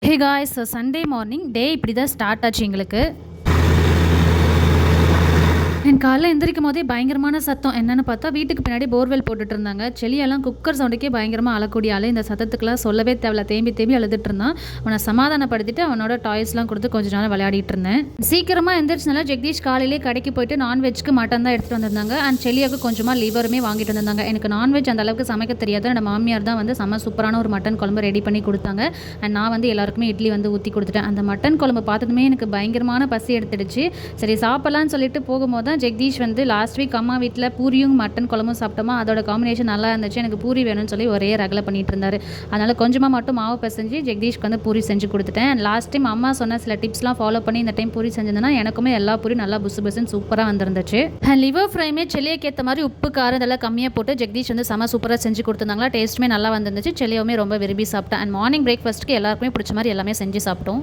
Hey guys, Sunday morning டே இப்படி தான் start ஆச்சு எங்களுக்கு. எனக்கு காலைல எந்திரிக்கும் போதே பயங்கரமான சத்தம். என்னன்னு பார்த்தா, வீட்டுக்கு பின்னாடி போர்வெல் போட்டுட்டு இருந்தாங்க. செளியெல்லாம் குக்கர் சவுண்டுக்கே பயங்கரமாக அழக்கூடிய ஆள். இந்த சத்தத்துக்குலாம் சொல்லவே தேவையில்ல. தேம்பி தேம்பி அழுதுட்டு இருந்தான். அவனை சமாதானப்படுத்திட்டு அவனோட டாய்ஸ்லாம் கொடுத்து கொஞ்ச நேரம் விளையாடிட்டு இருந்தேன். சீக்கிரமாக எந்திரிச்சனால ஜெகதீஷ் காலையிலே கடைக்கு போயிட்டு நான்வெஜ்க்கு மட்டன் தான் எடுத்துகிட்டு வந்திருந்தாங்க. அண்ட் செளியாவுக்கு கொஞ்சமாக லிவருமே வாங்கிட்டு வந்திருந்தாங்க. எனக்கு நான்வெஜ் அந்த அளவுக்கு சமைக்க தெரியாது. என்னோட மாமியார் தான் வந்து செம்ம சூப்பரான ஒரு மட்டன் குழம்பு ரெடி பண்ணி கொடுத்தாங்க. அண்ட் நான் வந்து எல்லாருக்குமே இட்லி வந்து ஊற்றி கொடுத்துட்டேன். அந்த மட்டன் குழம்பு பார்த்ததுமே எனக்கு பயங்கரமான பசி எடுத்துடுச்சு. சரி சாப்பிட்லான்னு சொல்லிட்டு போகும்போது தான் ஜெகதீஷ் வந்து லாஸ்ட் வீக் அம்மா வீட்டில் பூரியும் மட்டன் குழம்பும் சாப்பிட்டோமா, அதோட காம்பினேஷன் நல்லா இருந்துச்சு, எனக்கு பூரி வேணும்னு சொல்லி ஒரே ரகலை பண்ணிட்டு இருந்தாரு. அதனால் கொஞ்சமாக மட்டும் மாவு பிசைஞ்சு ஜெகதீஷ்க்கு வந்து பூரி செஞ்சு கொடுத்துட்டேன். லாஸ்ட் டைம் அம்மா சொன்ன சில டிப்ஸ்லாம் ஃபாலோ பண்ணி இந்த டைம் பூரி செஞ்சதுன்னா எனக்குமே எல்லா பூரி நல்லா புசு புசுன்னு சூப்பராக வந்துருந்துச்சு. லிவர் ஃப்ரைமே செல்லியாக்கு ஏற்ற மாதிரி உப்பு காரம் இதெல்லாம் கம்மியாக போட்டு ஜெகதீஷ் வந்து செம சூப்பராக செஞ்சு கொடுத்துருந்தாங்களா. டேஸ்ட்டுமே நல்லா வந்துருந்துச்சு. செல்லியாவுமே ரொம்ப விரும்பி சாப்பிட்டேன். அண்ட் மார்னிங் பிரேக்ஃபாஸ்ட்டுக்கு எல்லாருக்குமே பிடிச்ச மாதிரி எல்லாமே செஞ்சு சாப்பிட்டோம்.